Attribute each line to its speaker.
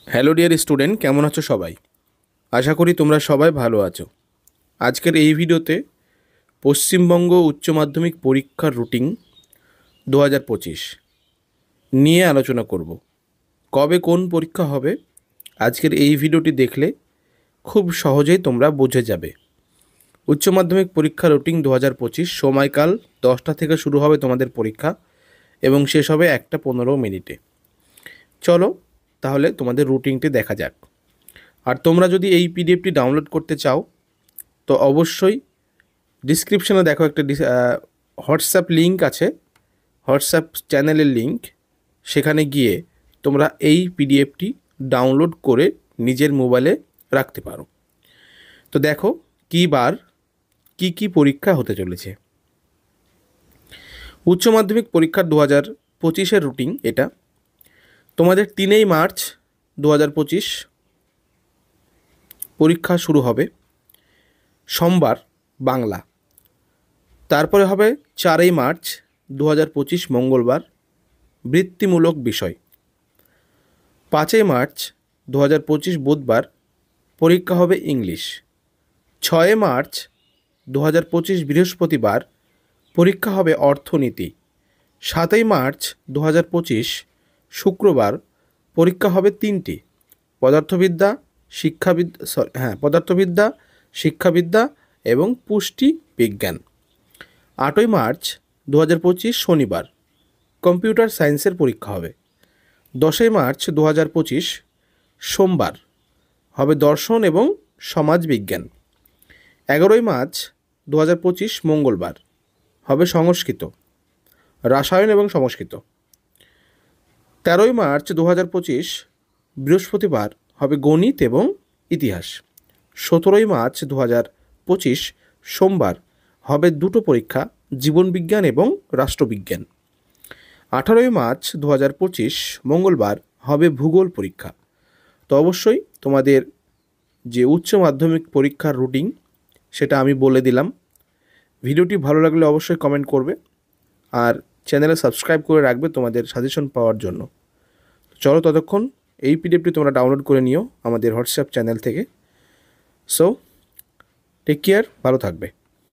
Speaker 1: Hello dear student, কেমন আছো সবাই? আশা করি তোমরা সবাই ভালো আছো। আজকের এই ভিডিওতে পশ্চিমবঙ্গ উচ্চ মাধ্যমিক পরীক্ষার রুটিন 2025 নিয়ে আলোচনা করব। কবে কোন পরীক্ষা হবে আজকের এই ভিডিওটি দেখলে খুব সহজেই তোমরা বুঝে যাবে। উচ্চ মাধ্যমিক পরীক্ষা রুটিন 2025, সময়কাল 10টা থেকে শুরু হবে তোমাদের পরীক্ষা এবং শেষ হবে 1:15 চলো তাহলে তোমাদের রুটিনটি দেখা যাক। আর তোমরা যদি এই পিডিএফটি ডাউনলোড করতে চাও তো অবশ্যই ডিসক্রিপশনে দেখো একটা হোয়াটসঅ্যাপ লিঙ্ক আছে, হোয়াটসঅ্যাপ চ্যানেলের লিঙ্ক। সেখানে গিয়ে তোমরা এই পিডিএফটি ডাউনলোড করে নিজের মোবাইলে রাখতে পারো। তো দেখো কী বার কী পরীক্ষা হতে চলেছে। উচ্চ মাধ্যমিক পরীক্ষার 2025-এর রুটিন এটা। তোমাদের 3 মার্চ 2025 পরীক্ষা শুরু হবে, সোমবার, বাংলা। তারপরে হবে 4 মার্চ 2025 মঙ্গলবার, বৃত্তিমূলক বিষয়। 5 মার্চ 2025 বুধবার পরীক্ষা হবে ইংলিশ। 6 মার্চ 2025 বৃহস্পতিবার পরীক্ষা হবে অর্থনীতি। 7 মার্চ 2025 শুক্রবার পরীক্ষা হবে 3টি, পদার্থবিদ্যা, শিক্ষাবিদ্যা এবং পুষ্টি বিজ্ঞান। 8 মার্চ 2025 শনিবার কম্পিউটার সায়েন্সের পরীক্ষা হবে। 10 মার্চ 2025 সোমবার হবে দর্শন এবং সমাজ বিজ্ঞান। 11 মার্চ 2025 মঙ্গলবার হবে সংস্কৃত, রসায়ন এবং সংস্কৃত। 13 মার্চ 2025 বৃহস্পতিবার হবে গণিত এবং ইতিহাস। 17 মার্চ 2025 সোমবার হবে দুটো পরীক্ষা, জীবনবিজ্ঞান এবং রাষ্ট্রবিজ্ঞান। 18 মার্চ 2025 মঙ্গলবার হবে ভূগোল পরীক্ষা। তো অবশ্যই তোমাদের যে উচ্চ মাধ্যমিক পরীক্ষার রুটিন সেটা আমি বলে দিলাম। ভিডিওটি ভালো লাগলে অবশ্যই কমেন্ট করবে আর চ্যানেলে সাবস্ক্রাইব করে রাখবে তোমাদের সাজেশন পাওয়ার জন্য। চলো ততক্ষণ এই পিডিএফটি তোমরা ডাউনলোড করে নিও আমাদের হোয়াটসঅ্যাপ চ্যানেল থেকে। সো টেক কেয়ার, ভালো থাকবে।